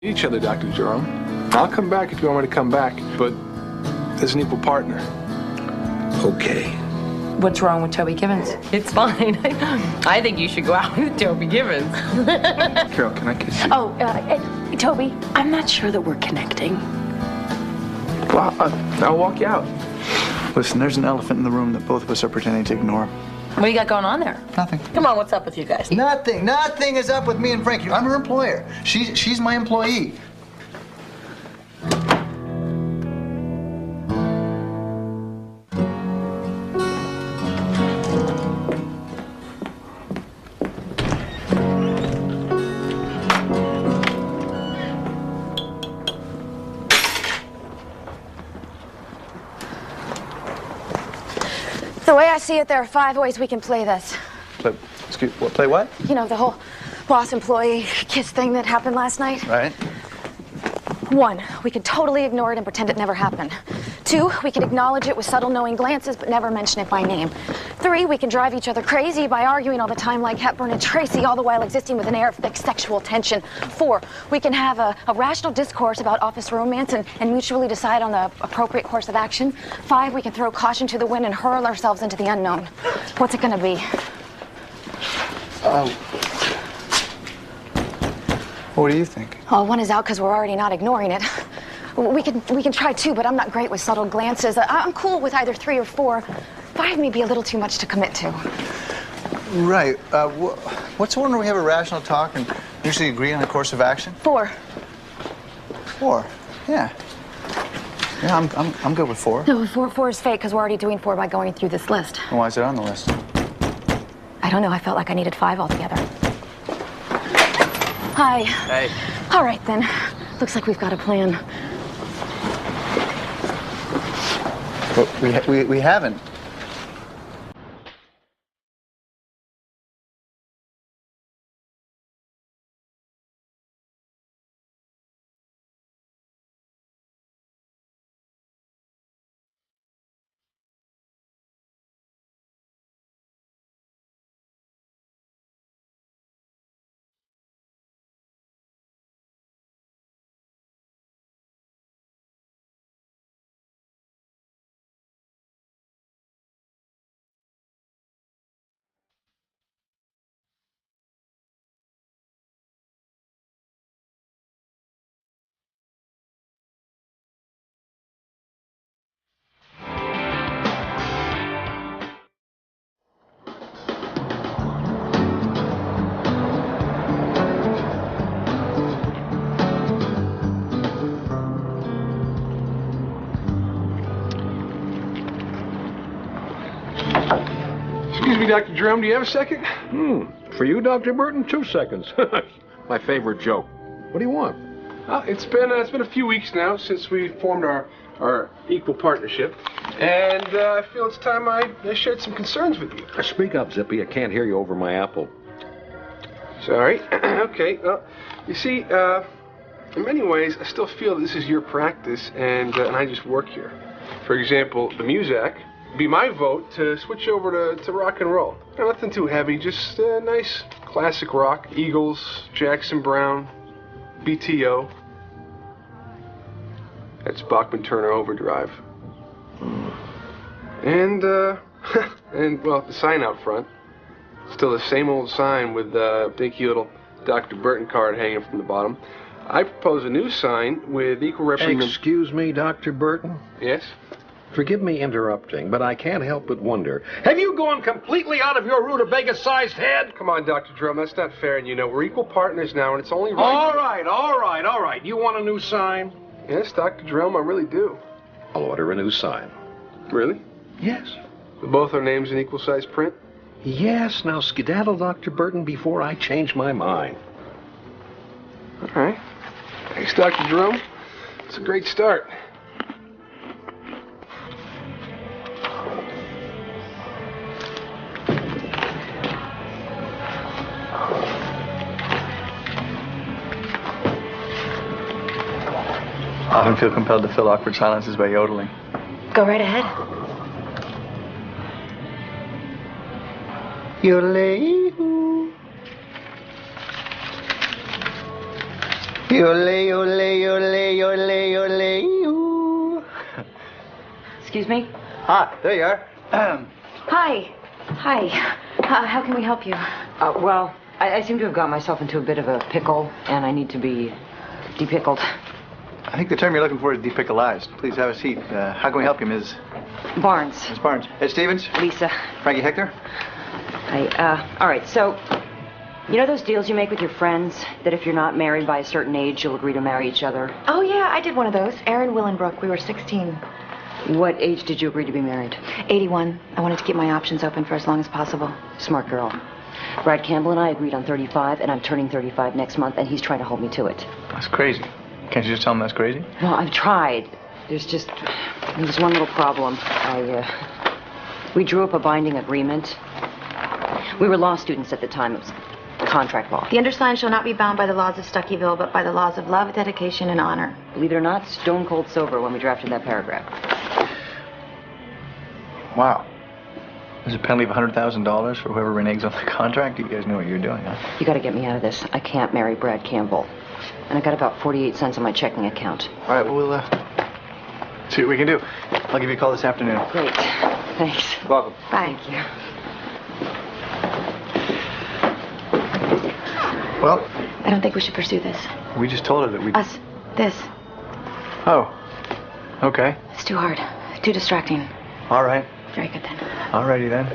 Each other, Dr. Jerome. I'll come back if you want me to come back, but as an equal partner. Okay. What's wrong with Toby Givens? It's fine. I think you should go out with Toby Givens. Carol, can I kiss you? Oh, Toby, I'm not sure that we're connecting. Well, I'll walk you out. Listen, there's an elephant in the room that both of us are pretending to ignore. What do you got going on there? Nothing. Come on, what's up with you guys? Nothing. Nothing is up with me and Frankie. I'm her employer. She's my employee. The way I see it, there are 5 ways we can play this. Play what? You know, the whole boss-employee kiss thing that happened last night. Right. 1, we can totally ignore it and pretend it never happened. 2, we can acknowledge it with subtle knowing glances but never mention it by name. 3, we can drive each other crazy by arguing all the time like Hepburn and Tracy, all the while existing with an air of thick sexual tension. 4, we can have a rational discourse about office romance and mutually decide on the appropriate course of action. 5, we can throw caution to the wind and hurl ourselves into the unknown. What's it gonna be? What do you think? Oh, 1 is out because we're already not ignoring it. We can try 2, but I'm not great with subtle glances. I'm cool with either 3 or 4. 5 may be a little too much to commit to. Right. What's the one where we have a rational talk and usually agree on a course of action? 4. 4. Yeah. Yeah, I'm good with 4. No, 4 is fake because we're already doing 4 by going through this list. Why is it on the list? I don't know. I felt like I needed 5 altogether. Hi. Hey. All right, then. Looks like we've got a plan. But we haven't. Excuse me, Dr. Jerome, do you have a second? For you, Dr. Burton, 2 seconds. My favorite joke. What do you want? It's been a few weeks now since we formed our equal partnership, and I feel it's time I shared some concerns with you. Speak up, Zippy. I can't hear you over my apple. Sorry. Okay. Well, you see, in many ways, I still feel this is your practice, and I just work here. For example, the Muzak. Be my vote to switch over to rock and roll. Nothing too heavy, just nice classic rock. Eagles, Jackson Browne, BTO. That's Bachman Turner Overdrive. And well, the sign out front. Still the same old sign with the dinky little Dr. Burton card hanging from the bottom. I propose a new sign with equal representation. Excuse me, Dr. Burton? Yes? Forgive me interrupting, but I can't help but wonder. Have you gone completely out of your rutabaga-sized head? Come on, Dr. Jerome, that's not fair, and you know, we're equal partners now, and it's only right... All right. You want a new sign? Yes, Dr. Jerome, I really do. I'll order a new sign. Really? Yes. With both our names in equal-sized print? Yes, now skedaddle, Dr. Burton, before I change my mind. All right. Thanks, Dr. Jerome. It's a great start. I often feel compelled to fill awkward silences by yodeling. Go right ahead. Yodeling. Ole, ole, ole, ole, ole, ooh. Excuse me? Ah, there you are. Hi. Hi. How can we help you? Well, I seem to have got myself into a bit of a pickle, and I need to be depickled. I think the term you're looking for is depicklized. Please have a seat. How can we help you, Ms. Barnes. Ms. Barnes? Ed Stevens? Lisa. Frankie Hector? All right, so, you know those deals you make with your friends? That if you're not married by a certain age, you'll agree to marry each other? Oh, yeah, I did one of those. Aaron Willenbrook. We were 16. What age did you agree to be married? 81. I wanted to keep my options open for as long as possible. Smart girl. Brad Campbell and I agreed on 35, and I'm turning 35 next month, and he's trying to hold me to it. That's crazy. Can't you just tell him that's crazy? Well, I've tried. There's one little problem. We drew up a binding agreement. We were law students at the time. It was contract law. The undersigned shall not be bound by the laws of Stuckyville, but by the laws of love, dedication, and honor. Believe it or not, stone cold sober when we drafted that paragraph. Wow. There's a penalty of $100,000 for whoever reneges on the contract? You guys know what you're doing, huh? You gotta get me out of this. I can't marry Brad Campbell. And I got about 48 cents on my checking account. All right, well, we'll see what we can do. I'll give you a call this afternoon. Great. Thanks. Welcome. Bye. Thank you. Well, I don't think we should pursue this. we just told her that we... Us. This. Oh. Okay. It's too hard. Too distracting. All right. Very good then. All righty then.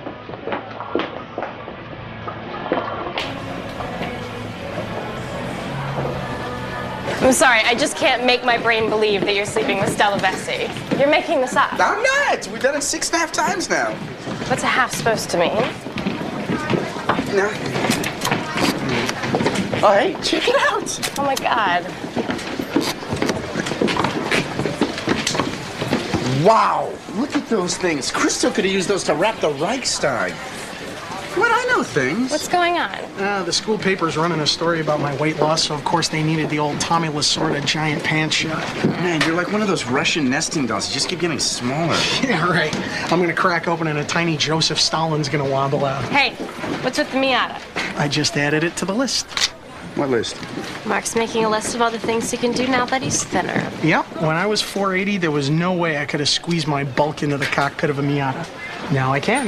I'm sorry, I just can't make my brain believe that you're sleeping with Stella Vesey. You're making this up. I'm not. We've done it 6.5 times now. What's a half supposed to mean? No. Oh, hey, check it out. Oh my God. Wow, look at those things. Crystal could have used those to wrap the Reichstag. What, I know things. What's going on? The school paper's running a story about my weight loss, so of course they needed the old Tommy Lasorda giant pants shot. Man, you're like one of those Russian nesting dolls. You just keep getting smaller. Yeah, right. I'm gonna crack open and a tiny Joseph Stalin's gonna wobble out. Hey, what's with the Miata? I just added it to the list. What list? Mark's making a list of all the things he can do now that he's thinner. Yep, when I was 480, there was no way I could have squeezed my bulk into the cockpit of a Miata. Now I can.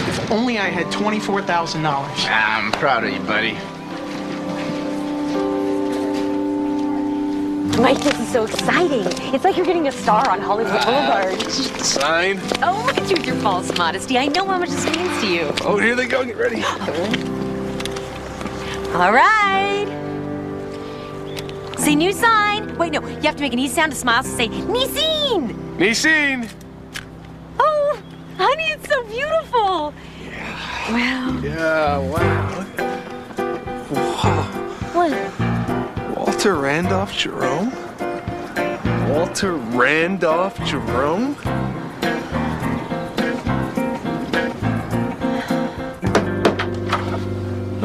If only I had $24,000. I'm proud of you, buddy. Mike, this is so exciting. It's like you're getting a star on Hollywood Boulevard. Sign. Oh, look at you with your false modesty. I know how much this means to you. Oh, here they go. Get ready. All right. Say new sign. Wait, no. You have to make an E sound to smile to say Niseen. Niseen. Oh, honey, it's so beautiful. Wow. Yeah, wow. Wow. What? Walter Randolph Jerome? Walter Randolph Jerome?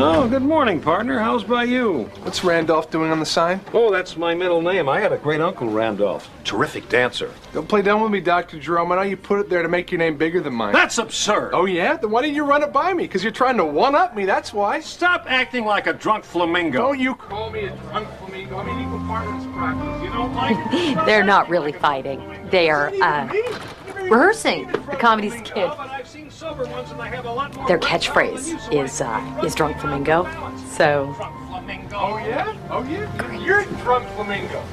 Oh, good morning, partner. How's by you? What's Randolph doing on the sign? Oh, that's my middle name. I had a great uncle, Randolph. Terrific dancer. Don't play dumb with me, Dr. Jerome. I know you put it there to make your name bigger than mine. That's absurd. Oh, yeah? Then why didn't you run it by me? Because you're trying to one-up me, that's why. Stop acting like a drunk flamingo. Don't you call me a drunk flamingo. I mean, equal partners practice. You don't like it? They're not really fighting. They are, rehearsing the comedy skit. Their catchphrase is drunk flamingo. So. Oh, yeah? Oh, yeah? You're drunk flamingo.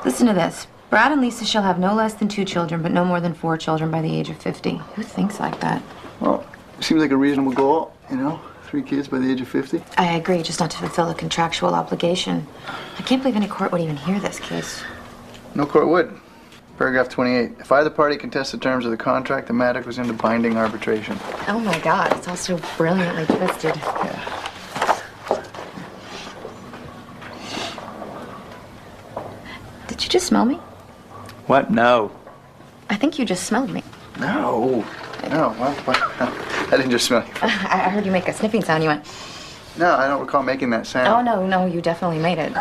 Listen to this. Brad and Lisa shall have no less than 2 children, but no more than 4 children by the age of 50. Who thinks like that? Well, seems like a reasonable goal, you know? 3 kids by the age of 50. I agree, just not to fulfill a contractual obligation. I can't believe any court would even hear this case. No court would. Paragraph 28. If either party contests the terms of the contract, the matter goes into binding arbitration. Oh my God, it's all so brilliantly twisted. Yeah. Did you just smell me? What? No. I think you just smelled me. No. No. What? I didn't just smell you. I heard you make a sniffing sound. You went. No, I don't recall making that sound. Oh, no, you definitely made it.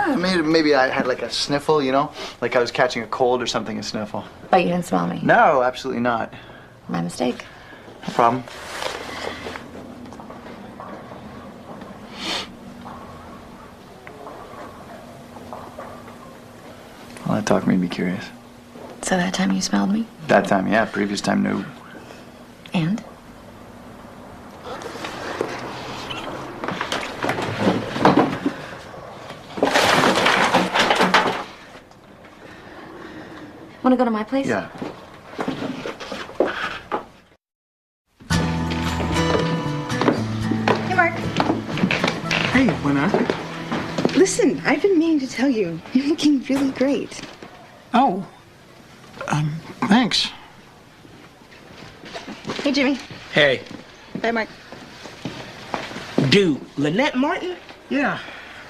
Maybe I had like a sniffle, you know? Like I was catching a cold or something, a sniffle. But you didn't smell me. No, absolutely not. My mistake. No problem. Well, that talk made me curious. So that time you smelled me? That time, yeah. Previous time, no. And? Want to go to my place? Yeah. Hey, Mark. Hey, Winna. Listen, I've been meaning to tell you, you're looking really great. Oh. Thanks. Hey, Jimmy. Hey. Bye, Mark. Dude, Lynette Martin? Yeah.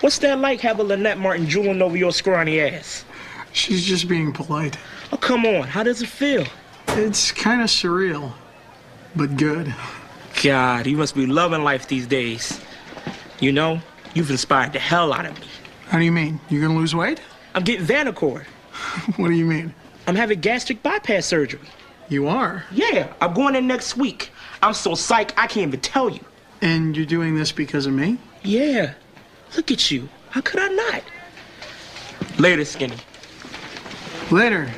What's that like having Lynette Martin drooling over your scrawny ass? She's just being polite. Oh, come on. How does it feel? It's kind of surreal, but good. God, you must be loving life these days. You know, you've inspired the hell out of me. How do you mean? You gonna lose weight? I'm getting Vanacord. What do you mean? I'm having gastric bypass surgery. You are? Yeah, I'm going in next week. I'm so psyched I can't even tell you. And you're doing this because of me? Yeah. Look at you. How could I not? Later, Skinny. Later.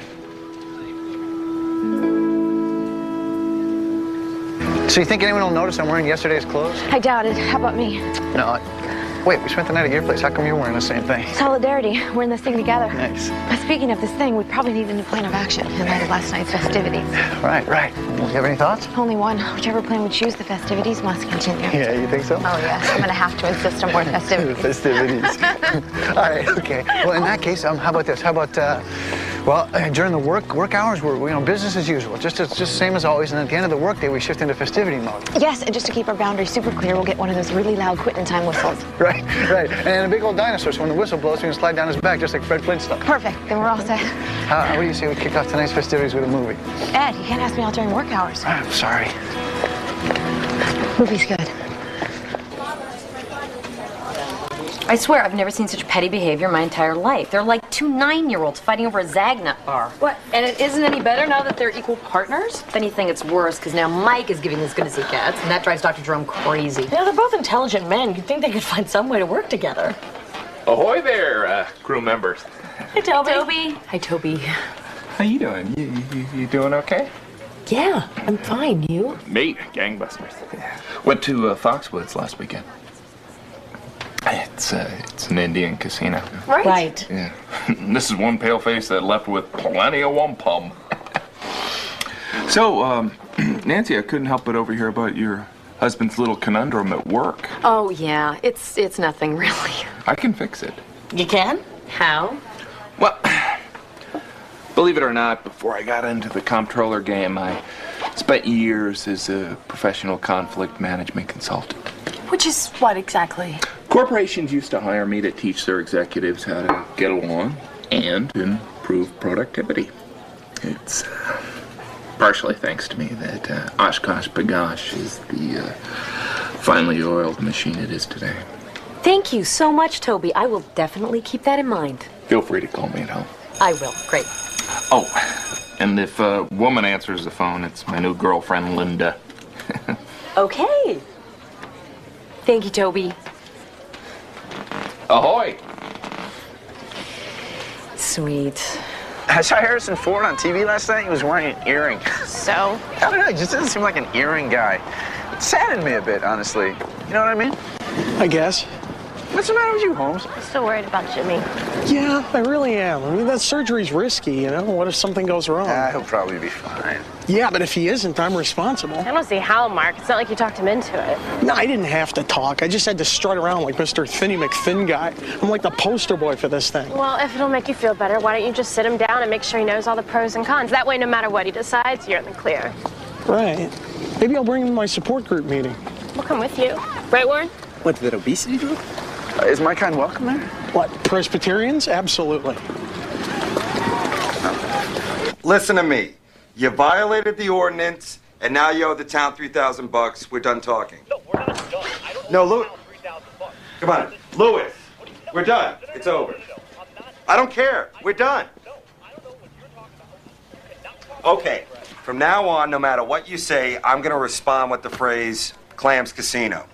So you think anyone will notice I'm wearing yesterday's clothes? I doubt it. How about me? No. Wait, we spent the night at your place. How come you're wearing the same thing? Solidarity. We're in this thing together. Nice. Speaking of this thing, we probably need a new plan of action in light of last night's festivities. Right. Well, you have any thoughts? Only one. Whichever plan we choose, the festivities must continue. Yeah, you think so? Oh, yes. I'm going to have to insist on more festivities. Festivities. All right, okay. Well, in that case, how about this? How about, during the work hours, we're business as usual. Just same as always. And at the end of the workday, we shift into festivity mode. Yes, and just to keep our boundaries super clear, we'll get one of those really loud quitting time whistles. Right. And a big old dinosaur, so when the whistle blows, we can slide down his back just like Fred Flintstone. Perfect. Then we're all set. How do you say we kick off tonight's festivities with a movie? Ed, you can't ask me out during work hours. I'm sorry. Movie's good. I swear, I've never seen such petty behavior in my entire life. They're like two 9-year-olds fighting over a Zagnut bar. What? And it isn't any better now that they're equal partners? If anything, it's worse, because now Mike is giving as good as he gets, and that drives Dr. Jerome crazy. Yeah, they're both intelligent men. You'd think they could find some way to work together. Ahoy there, crew members. Hey, Toby. Hi, Toby. How you doing? You doing okay? Yeah, I'm fine. You? Me, gangbusters. Went to Foxwoods last weekend. It's an Indian casino. Right. Yeah. This is one paleface that left with plenty of wampum. So, Nancy, I couldn't help but overhear about your husband's little conundrum at work. Oh, yeah. It's nothing, really. I can fix it. You can? How? Well, believe it or not, before I got into the comptroller game, I spent years as a professional conflict management consultant. Which is what exactly? Corporations used to hire me to teach their executives how to get along and improve productivity. It's partially thanks to me that Oshkosh Bagosh is the finely oiled machine it is today. Thank you so much, Toby. I will definitely keep that in mind. Feel free to call me at home. I will. Great. Oh, and if a woman answers the phone, it's my new girlfriend, Linda. Okay. Thank you, Toby. Ahoy! Sweet. I saw Harrison Ford on TV last night. He was wearing an earring. So? I don't know. He just doesn't seem like an earring guy. It saddened me a bit, honestly. You know what I mean? I guess. What's the matter with you, Holmes? I'm still worried about Jimmy. Yeah, I really am. I mean, that surgery's risky, you know? What if something goes wrong? He'll probably be fine. Yeah, but if he isn't, I'm responsible. I don't see how, Mark. It's not like you talked him into it. No, I didn't have to talk. I just had to strut around like Mr. Thinny McThin guy. I'm like the poster boy for this thing. Well, if it'll make you feel better, why don't you just sit him down and make sure he knows all the pros and cons? That way, no matter what he decides, you're in the clear. Right. Maybe I'll bring him to my support group meeting. We'll come with you. Right, Warren? What, that obesity group? Is my kind welcome there? What, Presbyterians? Absolutely. Listen to me. You violated the ordinance, and now you owe the town $3,000. We're done talking. No, we're not done. I don't No, Louis. $3,000. Come on. Louis. We're done. It's over. I don't care. We're done. Okay. From now on, no matter what you say, I'm going to respond with the phrase, Clams Casino.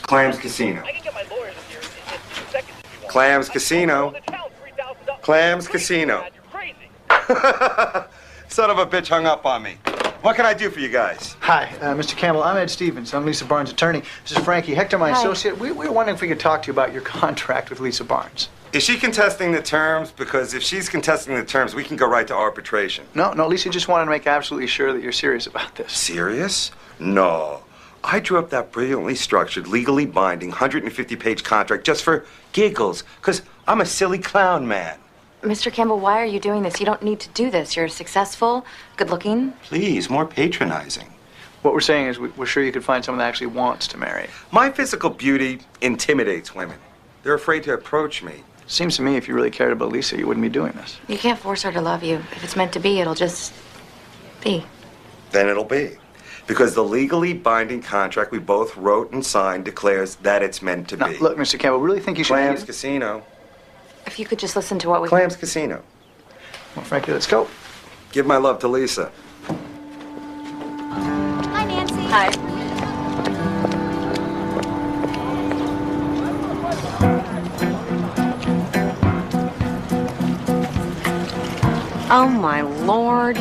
Clams Casino. I can get my lawyers in here in 2 seconds if you want. Clams Casino. The town $3,000. Clams Casino. Son of a bitch hung up on me. What can I do for you guys? Hi, Mr. Campbell. I'm Ed Stevens. I'm Lisa Barnes' attorney. This is Frankie. Hector, my associate. We were wondering if we could talk to you about your contract with Lisa Barnes. Is she contesting the terms? Because if she's contesting the terms, we can go right to arbitration. No, Lisa just wanted to make absolutely sure that you're serious about this. Serious? No. I drew up that brilliantly structured, legally binding, 150-page contract just for giggles, because I'm a silly clown man. Mr. Campbell, why are you doing this? You don't need to do this. You're successful, good-looking. Please, more patronizing. What we're saying is we're sure you could find someone that actually wants to marry. My physical beauty intimidates women. They're afraid to approach me. Seems to me if you really cared about Lisa, you wouldn't be doing this. You can't force her to love you. If it's meant to be, it'll just be. Then it'll be. Because the legally binding contract we both wrote and signed declares that it's meant to be. Look, Mr. Campbell, we really think you should... Clams Casino. If you could just listen to what we... Clams Casino. Well, Frankie, let's go. Give my love to Lisa. Hi, Nancy. Hi. Oh, my Lord.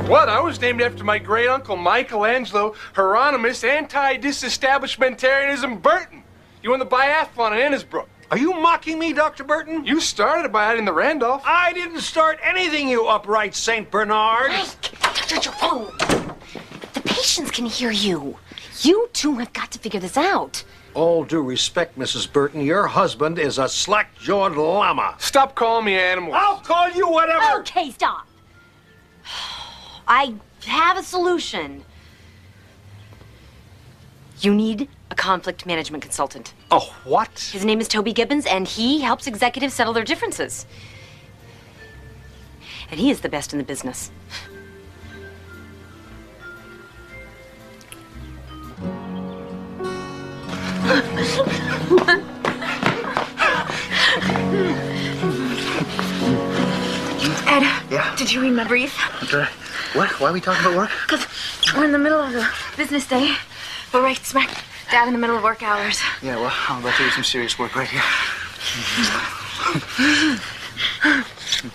What? I was named after my great uncle Michelangelo Hieronymus Anti-Disestablishmentarianism Burton. You won the biathlon in Innisbrook. Are you mocking me, Dr. Burton? You started it by adding the Randolph. I didn't start anything, you upright St. Bernard. Mike, touch your phone. The patients can hear you. You two have got to figure this out. All due respect, Mrs. Burton, your husband is a slack-jawed llama. Stop calling me animals. I'll call you whatever. Okay, stop. I have a solution. You need a conflict management consultant. Oh, what? His name is Toby Gibbons, and he helps executives settle their differences. And he is the best in the business. Ed, Yeah? did you read my brief? Okay. What? Why are we talking about work? Because we're in the middle of a business day. We're right smack dab in the middle of work hours. Yeah, well, I'm about to do some serious work right here.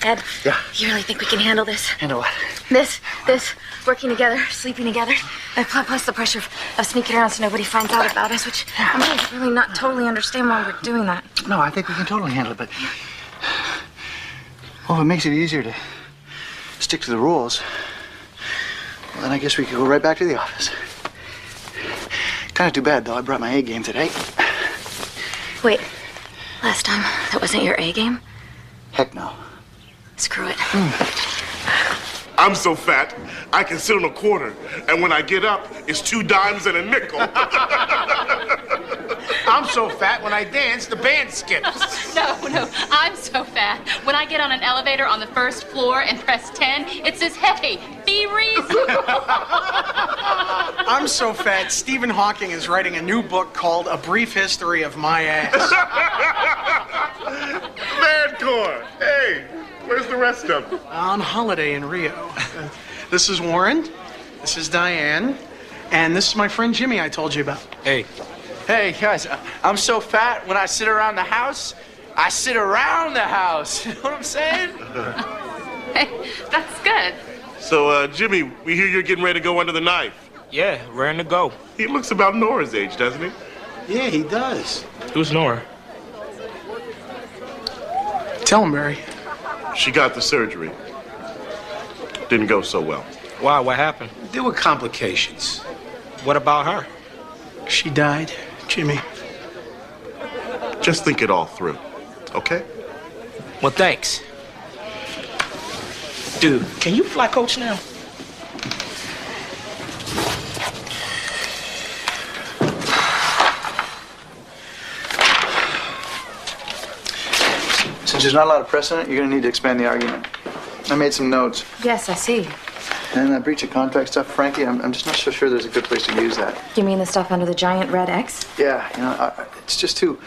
Ed, Yeah? you really think we can handle this? Handle what? This, working together, sleeping together, plus the pressure of sneaking around so nobody finds out about us, which I really not totally understand why we're doing that. No, I think we can totally handle it, but... Well, if it makes it easier to stick to the rules, well, then I guess we could go right back to the office. Kind of too bad, though. I brought my A game today. Wait, last time, that wasn't your A game? Heck no. Screw it. I'm so fat, I can sit on a quarter, and when I get up, it's 2 dimes and a nickel. I'm so fat, when I dance, the band skips. No, I'm so fat. When I get on an elevator on the first floor and press 10, it says, hey, be reasonable. I'm so fat, Stephen Hawking is writing a new book called A Brief History of My Ass. Mancore, hey, where's the rest of them? On holiday in Rio. This is Warren, this is Diane, and this is my friend Jimmy I told you about. Hey. Hey, guys, I'm so fat, when I sit around the house, I sit around the house. You know what I'm saying? Hey, that's good. So, Jimmy, we hear you're getting ready to go under the knife. Yeah, raring to go. He looks about Nora's age, doesn't he? Yeah, he does. Who's Nora? Tell him, Barry. She got the surgery. Didn't go so well. Why? What happened? There were complications. What about her? She died, Jimmy. Just think it all through, okay? Well, thanks. Dude, can you fly coach now? Since there's not a lot of precedent, you're going to need to expand the argument. I made some notes. Yes, I see. And that breach of contract stuff, Frankie, I'm just not so sure there's a good place to use that. You mean the stuff under the giant red X? Yeah, you know, it's just too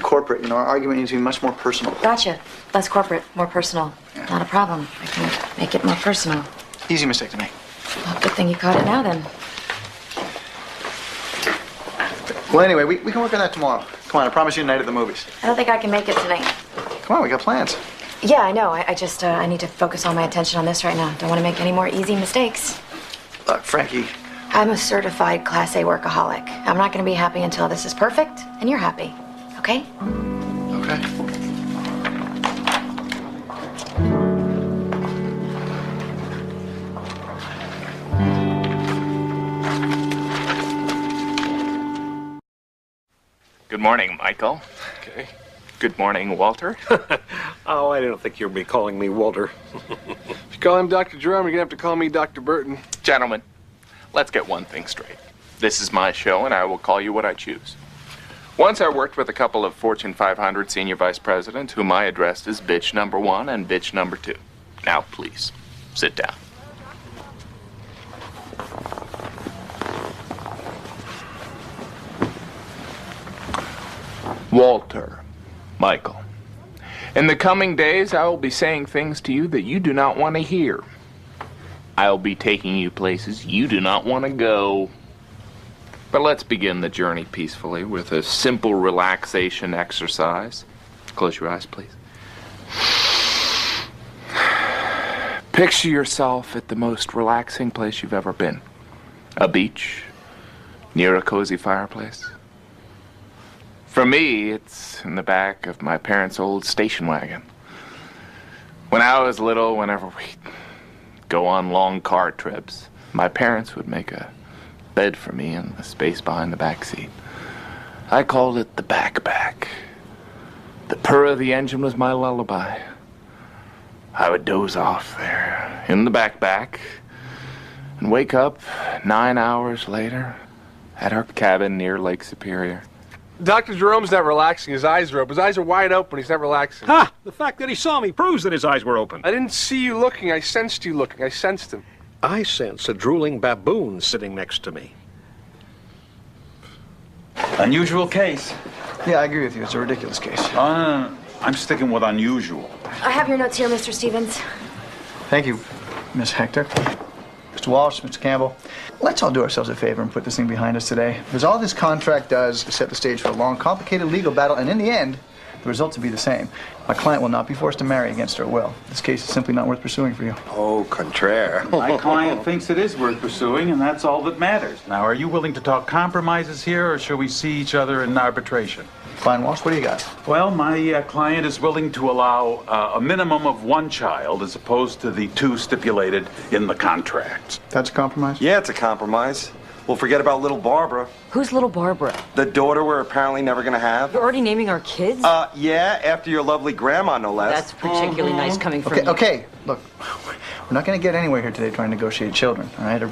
corporate. You know, our argument needs to be much more personal. Gotcha. Less corporate, more personal. Yeah. Not a problem, I think. Make it more personal. Easy mistake to make. Well, good thing you caught it now, then. Well, anyway, we can work on that tomorrow. Come on, I promise you a night at the movies. I don't think I can make it tonight. Come on, we got plans. Yeah, I know. I just, I need to focus all my attention on this right now. Don't want to make any more easy mistakes. Look, Frankie. I'm a certified Class A workaholic. I'm not going to be happy until this is perfect and you're happy. Okay? Okay. Good morning, Michael. Okay. Good morning, Walter. Oh, I didn't think you'd be calling me Walter. If you call him Dr. Jerome, you're gonna have to call me Dr. Burton. Gentlemen, let's get one thing straight. This is my show, and I will call you what I choose. Once I worked with a couple of Fortune 500 senior vice presidents whom I addressed as bitch number 1 and bitch number 2. Now, please, sit down. Walter, Michael, in the coming days, I will be saying things to you that you do not want to hear. I'll be taking you places you do not want to go. But let's begin the journey peacefully with a simple relaxation exercise. Close your eyes, please. Picture yourself at the most relaxing place you've ever been. A beach, near a cozy fireplace. For me, it's in the back of my parents' old station wagon. When I was little, whenever we'd go on long car trips, my parents would make a bed for me in the space behind the back seat. I called it the backpack. The purr of the engine was my lullaby. I would doze off there in the backpack and wake up 9 hours later at our cabin near Lake Superior. Dr. Jerome's not relaxing. His eyes are open. His eyes are wide open. He's not relaxing. Ha! The fact that he saw me proves that his eyes were open. I didn't see you looking. I sensed you looking. I sensed him. I sense a drooling baboon sitting next to me. Unusual case. Yeah, I agree with you. It's a ridiculous case. I'm sticking with unusual. I have your notes here, Mr. Stevens. Thank you, Miss Hector. Mr. Walsh, Mr. Campbell. Let's all do ourselves a favor and put this thing behind us today. Because all this contract does is set the stage for a long, complicated legal battle, and in the end, the results will be the same. My client will not be forced to marry against her will. This case is simply not worth pursuing for you. Oh, contraire. My client thinks it is worth pursuing, and that's all that matters. Now, are you willing to talk compromises here, or shall we see each other in arbitration? Fine, Walsh, what do you got? Well, my client is willing to allow a minimum of 1 child as opposed to the 2 stipulated in the contract. That's a compromise? Yeah, it's a compromise. We'll forget about little Barbara. Who's little Barbara? The daughter we're apparently never gonna have. You're already naming our kids? Yeah, after your lovely grandma, no less. That's particularly nice coming from you. Okay, look, we're not going to get anywhere here today trying to negotiate children, all right, or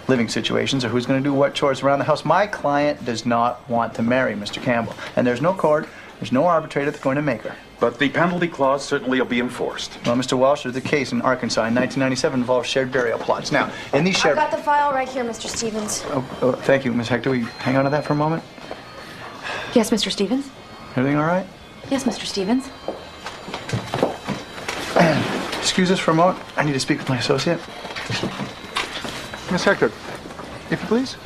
living situations, or who's going to do what chores around the house. My client does not want to marry Mr. Campbell, and there's no court, there's no arbitrator that's going to make her. But the penalty clause certainly will be enforced. Well, Mr. Walsh, there's a case in Arkansas in 1997 involved shared burial plots. Now, in these shared... I've got the file right here, Mr. Stevens. Oh, thank you, Miss Hector. Will you hang on to that for a moment? Yes, Mr. Stevens? Everything all right? Yes, Mr. Stevens. Excuse us for a moment. I need to speak with my associate. Miss Hector, if you please.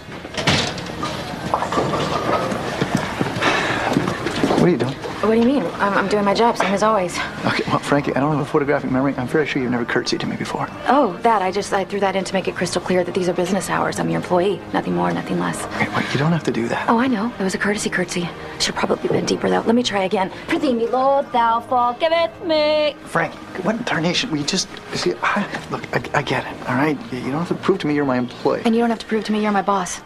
What are you doing? What do you mean? I'm doing my job, same as always. Okay, well, Frankie, I don't have a photographic memory. I'm very sure you've never curtsied to me before. Oh, that. I threw that in to make it crystal clear that these are business hours. I'm your employee. Nothing more, nothing less. Okay, wait, you don't have to do that. Oh, I know. It was a courtesy curtsy. Should probably been deeper, though. Let me try again. Prithee me, Lord, thou forgiveth me. Frankie, what in tarnation? We just... See, look, I get it, all right? You don't have to prove to me you're my employee. And you don't have to prove to me you're my boss.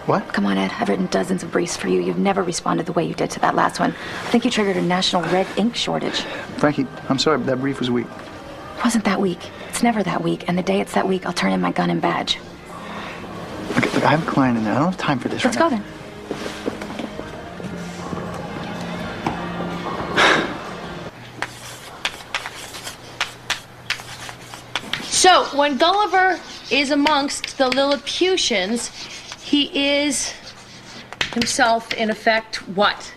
What? Come on, Ed. I've written dozens of briefs for you. You've never responded the way you did to that last one. I think you triggered a national red ink shortage. Frankie, I'm sorry, but that brief was weak. It wasn't that weak. It's never that weak. And the day it's that weak, I'll turn in my gun and badge. Okay, look, I have a client in there. I don't have time for this Let's right go now. then. So, when Gulliver is amongst the Lilliputians, he is himself, in effect, what?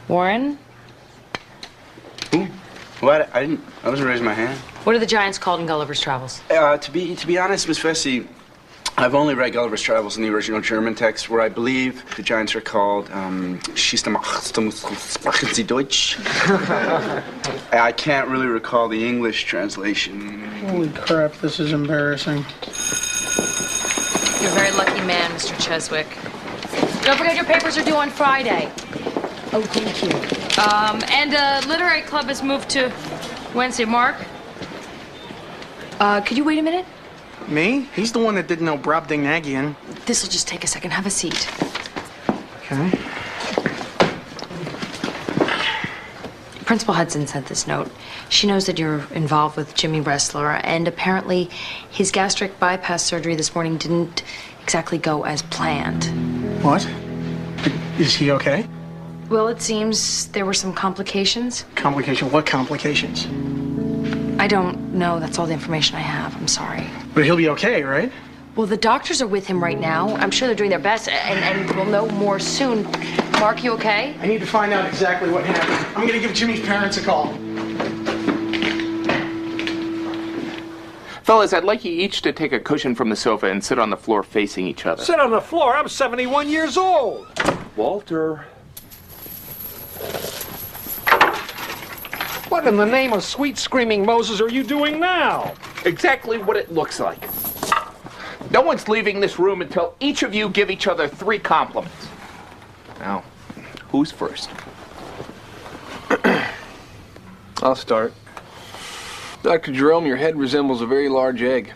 Warren? Who? What? I wasn't raising my hand. What are the Giants called in Gulliver's Travels? To be honest, Miss Vesey, I've only read Gulliver's Travels in the original German text, where I believe the Giants are called Sprechen Deutsch. I can't really recall the English translation. Holy crap, this is embarrassing. You're a very lucky man, Mr. Cheswick. Don't forget your papers are due on Friday. Oh, thank you. And literary club has moved to Wednesday. Mark? Could you wait a minute? Me? He's the one that didn't know Brobdingnagian. This'll just take a second. Have a seat. Okay. Principal Hudson sent this note. She knows that you're involved with Jimmy Wrestler, and apparently his gastric bypass surgery this morning didn't exactly go as planned. What? Is he okay? Well, it seems there were some complications. Complication? What complications? I don't know. That's all the information I have. I'm sorry. But he'll be okay, right? Well, the doctors are with him right now. I'm sure they're doing their best, and we'll know more soon. Mark, you okay? I need to find out exactly what happened. I'm gonna give Jimmy's parents a call. Fellas, I'd like you each to take a cushion from the sofa and sit on the floor facing each other. Sit on the floor? I'm 71 years old. Walter. What in the name of sweet screaming Moses are you doing now? Exactly what it looks like. No one's leaving this room until each of you give each other 3 compliments. Now, who's first? I'll start. Dr. Jerome, your head resembles a very large egg.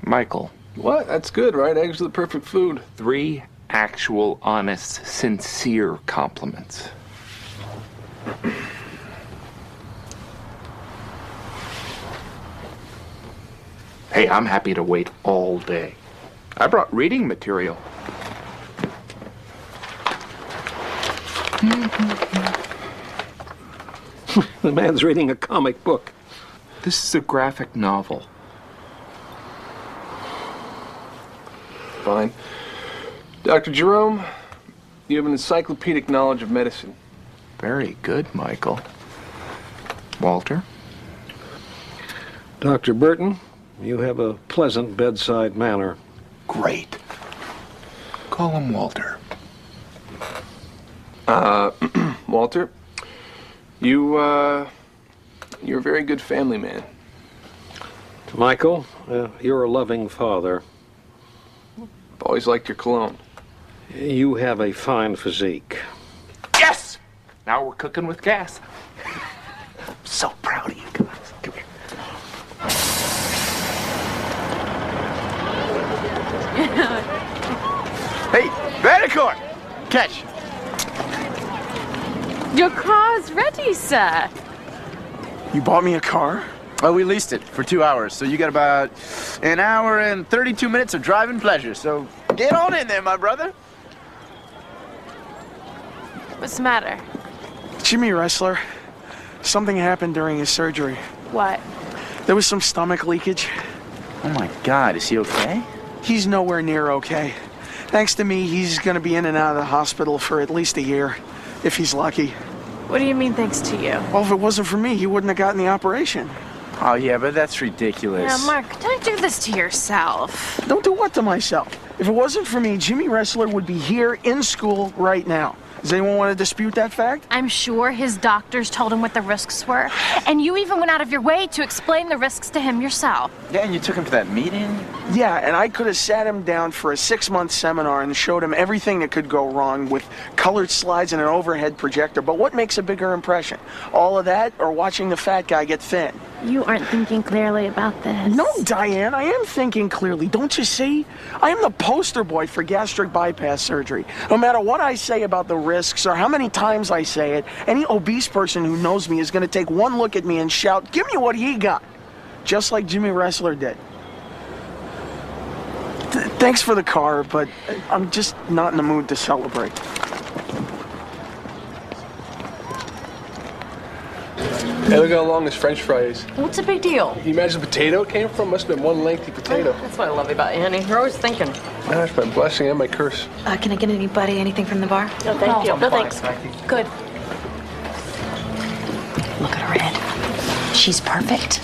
Michael. What? That's good, right? Eggs are the perfect food. 3 actual, honest, sincere compliments. Hey, I'm happy to wait all day. I brought reading material. The man's reading a comic book. This is a graphic novel. Fine. Dr. Jerome, you have an encyclopedic knowledge of medicine. Very good, Michael. Walter? Dr. Burton, you have a pleasant bedside manner. Great. Call him Walter. Walter, you're a very good family man. Michael, you're a loving father. I've always liked your cologne. You have a fine physique. Yes! Now we're cooking with gas. I'm so proud of you guys. Come here. Hey, Bandicoot! Catch! Your car's ready, sir. You bought me a car? Oh, we leased it for 2 hours, so you got about an hour and 32 minutes of driving pleasure, so get on in there, my brother. What's the matter? Jimmy Wrestler, something happened during his surgery. What? There was some stomach leakage. Oh my God, is he okay? He's nowhere near okay. Thanks to me, he's gonna be in and out of the hospital for at least a year, if he's lucky. What do you mean, thanks to you? Well, if it wasn't for me, he wouldn't have gotten the operation. Oh, yeah, but that's ridiculous. Yeah, Mark, don't do this to yourself. Don't do what to myself? If it wasn't for me, Jimmy Wrestler would be here in school right now. Does anyone want to dispute that fact? I'm sure his doctors told him what the risks were, and you even went out of your way to explain the risks to him yourself. Yeah, and you took him to that meeting? Yeah, and I could have sat him down for a 6-month seminar and showed him everything that could go wrong with colored slides and an overhead projector. But what makes a bigger impression? All of that or watching the fat guy get thin? You aren't thinking clearly about this. No, Diane, I am thinking clearly. Don't you see? I am the poster boy for gastric bypass surgery. No matter what I say about the risks or how many times I say it, any obese person who knows me is going to take one look at me and shout, "Give me what he got," just like Jimmy Wrestler did. Thanks for the car, but I'm just not in the mood to celebrate. Hey, look how long this French fry is. What's the big deal? You imagine the potato it came from? Must have been one lengthy potato. That's what I love about Annie. You're always thinking. That's my blessing and my curse. Can I get anybody anything from the bar? No, thank you. No, thanks. Good. Look at her She's perfect.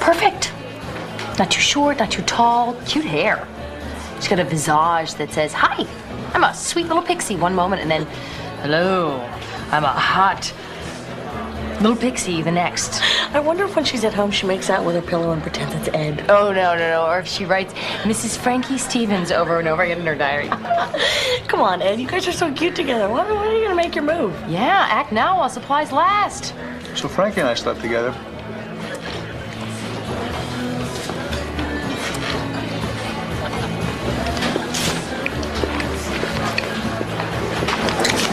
Perfect. Not too short, not too tall, cute hair. She's got a visage that says, hi, I'm a sweet little pixie one moment, and then, hello, I'm a hot little pixie the next. I wonder if when she's at home she makes out with her pillow and pretends it's Ed. Oh, no. Or if she writes Mrs. Frankie Stevens over and over again in her diary. Come on, Ed, you guys are so cute together. When are you gonna make your move? Yeah, act now while supplies last. So Frankie and I slept together.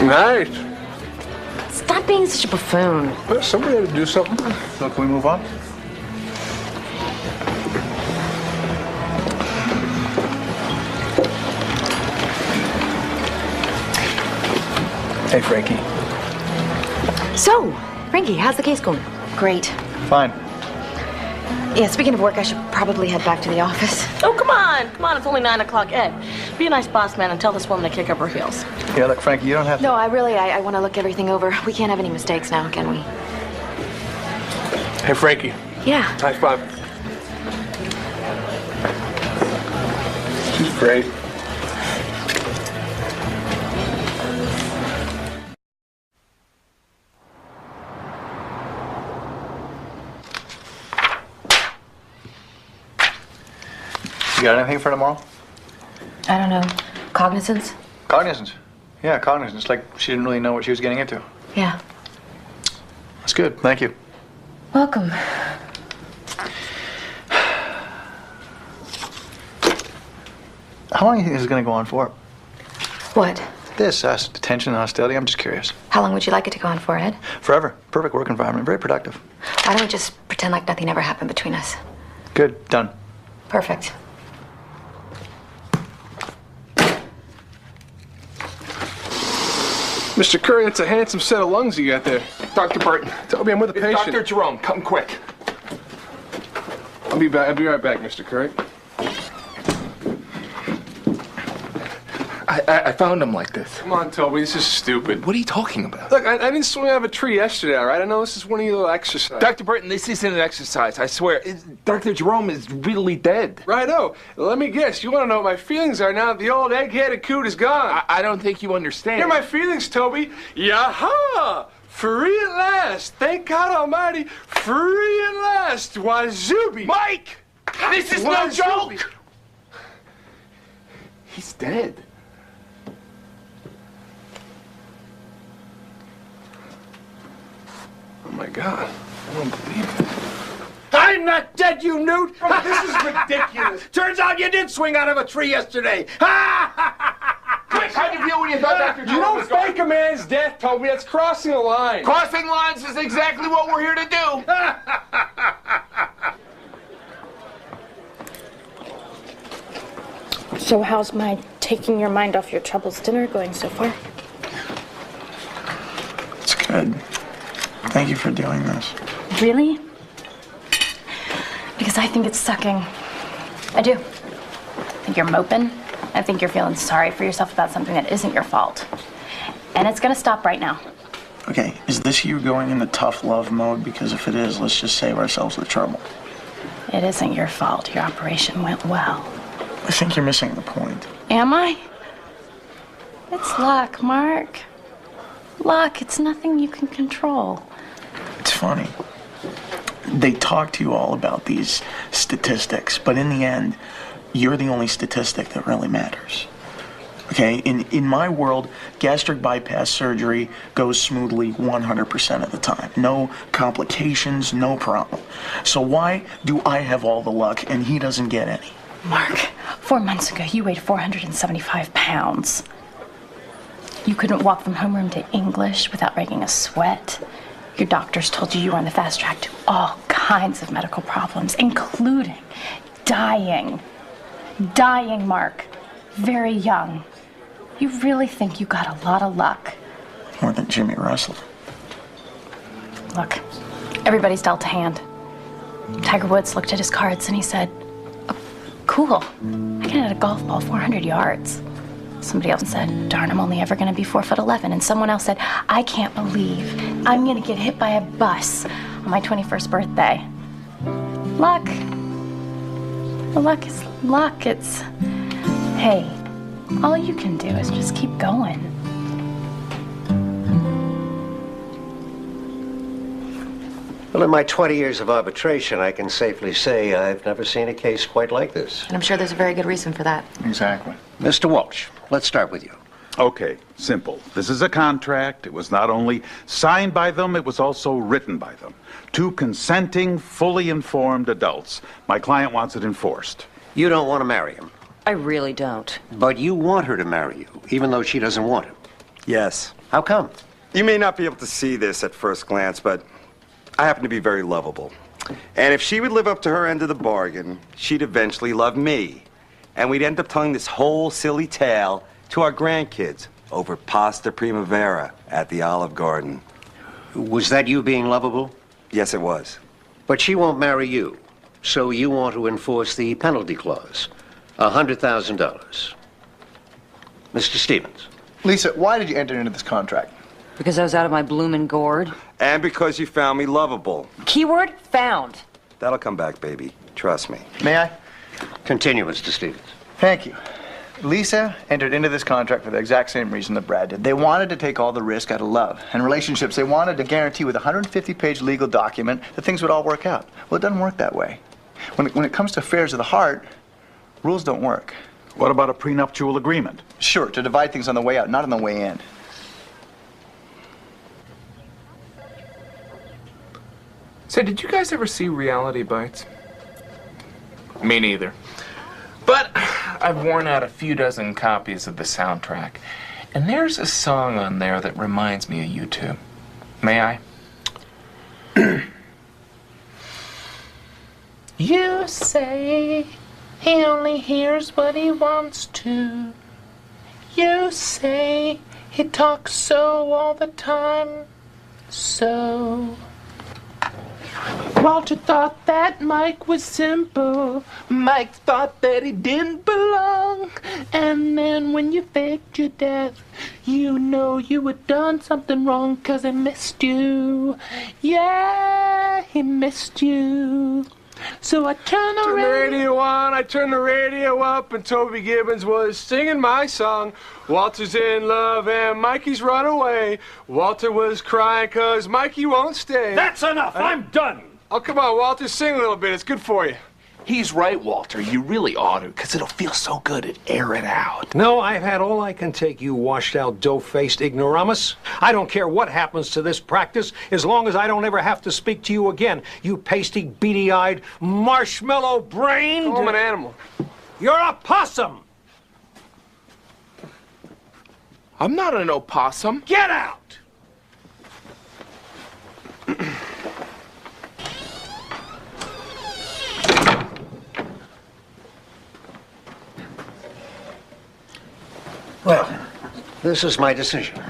Nice. Stop being such a buffoon. Well, somebody had to do something. So can we move on? Hey, Frankie. So, Frankie, how's the case going? Great. Fine. Yeah, speaking of work, I should probably head back to the office. Oh, come on, it's only 9 o'clock, Ed. Be a nice boss man and tell this woman to kick up her heels. Yeah, look, Frankie, you don't have to... No, I want to look everything over. We can't have any mistakes now, can we? Hey, Frankie. Yeah. High five. She's great. You got anything for tomorrow? I don't know. Cognizance? Cognizance. Yeah, cognizance. Like she didn't really know what she was getting into. Yeah. That's good. Thank you. Welcome. How long do you think this is going to go on for? What? This, detention and hostility. I'm just curious. How long would you like it to go on for, Ed? Forever. Perfect work environment. Very productive. Why don't we just pretend like nothing ever happened between us? Good. Done. Perfect. Mr. Curry, that's a handsome set of lungs you got there. Dr. Burton. Toby, I'm with a patient. Dr. Jerome, come quick. I'll be back. I'll be right back, Mr. Curry. I found him like this. Come on, Toby, this is stupid. What are you talking about? Look, I didn't swing out of a tree yesterday, all right? I know this is one of your little exercises. Dr. Burton, this isn't an exercise, I swear. Dr. Jerome is really dead. Righto. Let me guess. You want to know what my feelings are now that the old egg-headed coot is gone. I don't think you understand. Here are my feelings, Toby. Yaha! Free at last. Thank God Almighty. Free at last. Wazubi. Mike! This is no joke! He's dead. Oh, my God. I don't believe it. I'm not dead, you newt! This is ridiculous. Turns out you did swing out of a tree yesterday. Quick, how'd you feel when you thought Dr. You don't fake a man's death, Toby. That's crossing a line. Crossing lines is exactly what we're here to do. So how's my taking your mind off your troubles dinner going so far? It's good. Thank you for doing this. Really? Because I think it's sucking. I do. I think you're moping. I think you're feeling sorry for yourself about something that isn't your fault. And it's gonna stop right now. Okay, is this you going into tough love mode? Because if it is, let's just save ourselves the trouble. It isn't your fault. Your operation went well. I think you're missing the point. Am I? It's luck, Mark. Luck, it's nothing you can control. It's funny. They talk to you all about these statistics, but in the end, you're the only statistic that really matters. Okay, in my world, gastric bypass surgery goes smoothly 100% of the time. No complications, no problem. So why do I have all the luck and he doesn't get any? Mark, 4 months ago, you weighed 475 pounds. You couldn't walk from homeroom to English without breaking a sweat. Your doctors told you you were on the fast track to all kinds of medical problems, including dying. Dying, Mark. Very young. You really think you got a lot of luck? More than Jimmy Russell. Look, everybody's dealt a hand. Tiger Woods looked at his cards and he said, oh, cool, I can hit a golf ball 400 yards. Somebody else said, darn, I'm only ever going to be 4'11". And someone else said, I can't believe I'm going to get hit by a bus on my 21st birthday. Luck. Luck is luck. It's, hey, all you can do is just keep going. Well, in my 20 years of arbitration, I can safely say I've never seen a case quite like this. And I'm sure there's a very good reason for that. Exactly. Mr. Walsh, let's start with you. Okay, simple. This is a contract. It was not only signed by them, it was also written by them. Two consenting, fully informed adults. My client wants it enforced. You don't want to marry him. I really don't. But you want her to marry you, even though she doesn't want him. Yes. How come? You may not be able to see this at first glance, but I happen to be very lovable. And if she would live up to her end of the bargain, she'd eventually love me. And we'd end up telling this whole silly tale to our grandkids over pasta primavera at the Olive Garden. Was that you being lovable? Yes, it was. But she won't marry you, so you want to enforce the penalty clause. $100,000. Mr. Stevens. Lisa, why did you enter into this contract? Because I was out of my bloomin' gourd. And because you found me lovable. Keyword, found. That'll come back, baby. Trust me. May I? Continue, Mr. Stevens. Thank you. Lisa entered into this contract for the exact same reason that Brad did. They wanted to take all the risk out of love and relationships. They wanted to guarantee with a 150-page legal document that things would all work out. Well, it doesn't work that way. When it comes to affairs of the heart, rules don't work. What about a prenuptial agreement? Sure, to divide things on the way out, not on the way in. So did you guys ever see Reality Bites? Me neither. But I've worn out a few dozen copies of the soundtrack, and there's a song on there that reminds me of you two. May I? You say he only hears what he wants to. You say he talks so all the time. So Walter thought that Mike was simple. Mike thought that he didn't belong. And then when you faked your death, you know you had done something wrong, 'cause he missed you. Yeah, he missed you. So I turned the radio on, I turned the radio up, and Toby Gibbons was singing my song. Walter's in love and Mikey's run away. Walter was crying 'cause Mikey won't stay. That's enough. I'm done. Oh, come on, Walter, sing a little bit. It's good for you. He's right, Walter. You really ought to, because it'll feel so good to air it out. No, I've had all I can take, you washed-out, dough-faced ignoramus. I don't care what happens to this practice, as long as I don't ever have to speak to you again, you pasty, beady-eyed, marshmallow-brained... I'm an animal. You're a possum! I'm not an opossum. Get out! Well, this is my decision.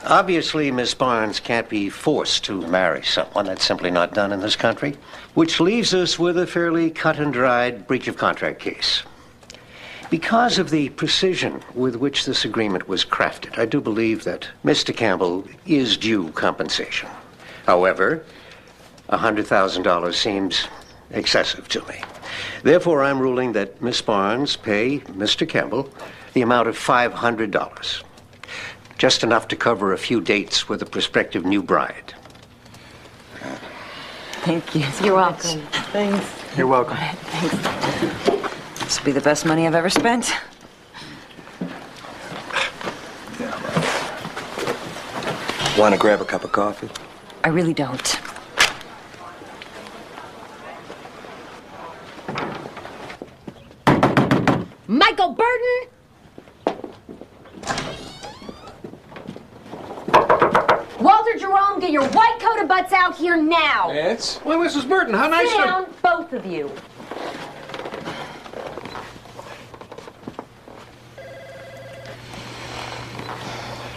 Obviously, Miss Barnes can't be forced to marry someone. That's simply not done in this country. Which leaves us with a fairly cut-and-dried breach of contract case. Because of the precision with which this agreement was crafted, I do believe that Mr. Campbell is due compensation. However, $100,000 seems excessive to me. Therefore, I'm ruling that Miss Barnes pay Mr. Campbell the amount of $500. Just enough to cover a few dates with a prospective new bride. Thank you. You're welcome. Thanks. You're welcome. Thanks. This will be the best money I've ever spent. Want to grab a cup of coffee? I really don't. Michael Burton! Walter Jerome, get your white-coated butts out here now! Yes? Well, Mrs. Burton, how nice Sit down, both of you.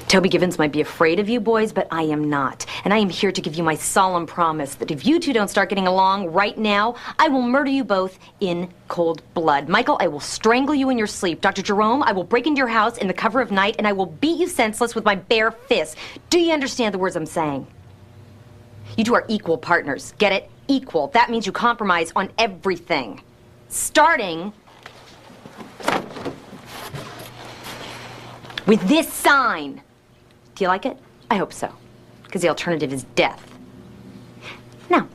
Toby Givens might be afraid of you boys, but I am not. And I am here to give you my solemn promise that if you two don't start getting along right now, I will murder you both in cold blood. Michael, I will strangle you in your sleep. Dr. Jerome, I will break into your house in the cover of night and I will beat you senseless with my bare fist. Do you understand the words I'm saying? You two are equal partners. Get it? Equal. That means you compromise on everything. Starting with this sign. Do you like it? I hope so. Because the alternative is death. Now,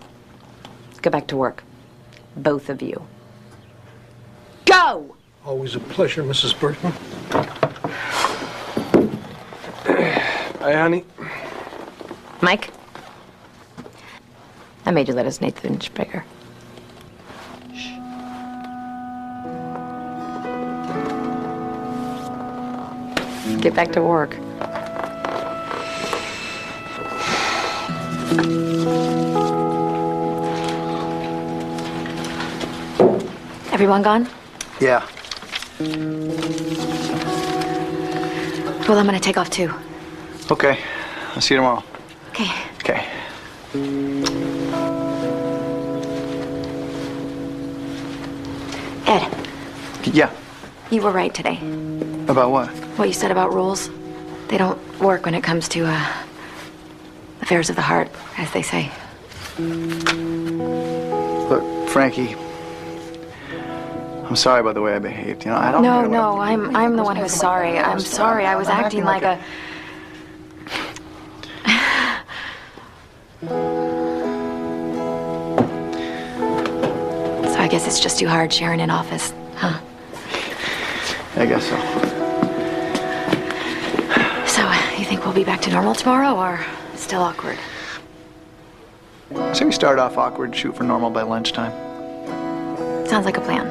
go back to work. Both of you. Go! Always a pleasure, Mrs. Burton. Hi, honey. Mike? I made you let us Nathan inch bigger. Get back to work. Everyone gone? Yeah. Well, I'm gonna take off too. Okay. I'll see you tomorrow. Okay. Okay. Ed, Yeah. you were right today. About what? What you said about rules. They don't work when it comes to, affairs of the heart, as they say. Look, Frankie. I'm sorry about the way I behaved. You know, I don't. No, I'm the one who's sorry. I'm sorry. I was acting like a. So I guess it's just too hard sharing an office, huh? I guess so. So, you think we'll be back to normal tomorrow, or still awkward? So we start off awkward, shoot for normal by lunchtime. Sounds like a plan.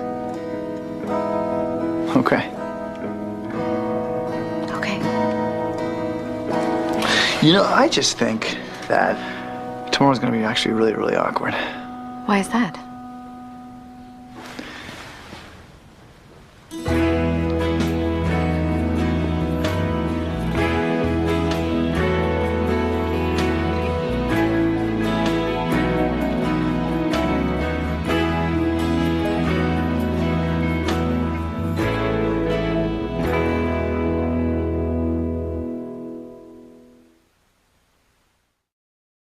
Okay. Okay. You know, I just think that tomorrow's gonna be actually really, really awkward. Why is that?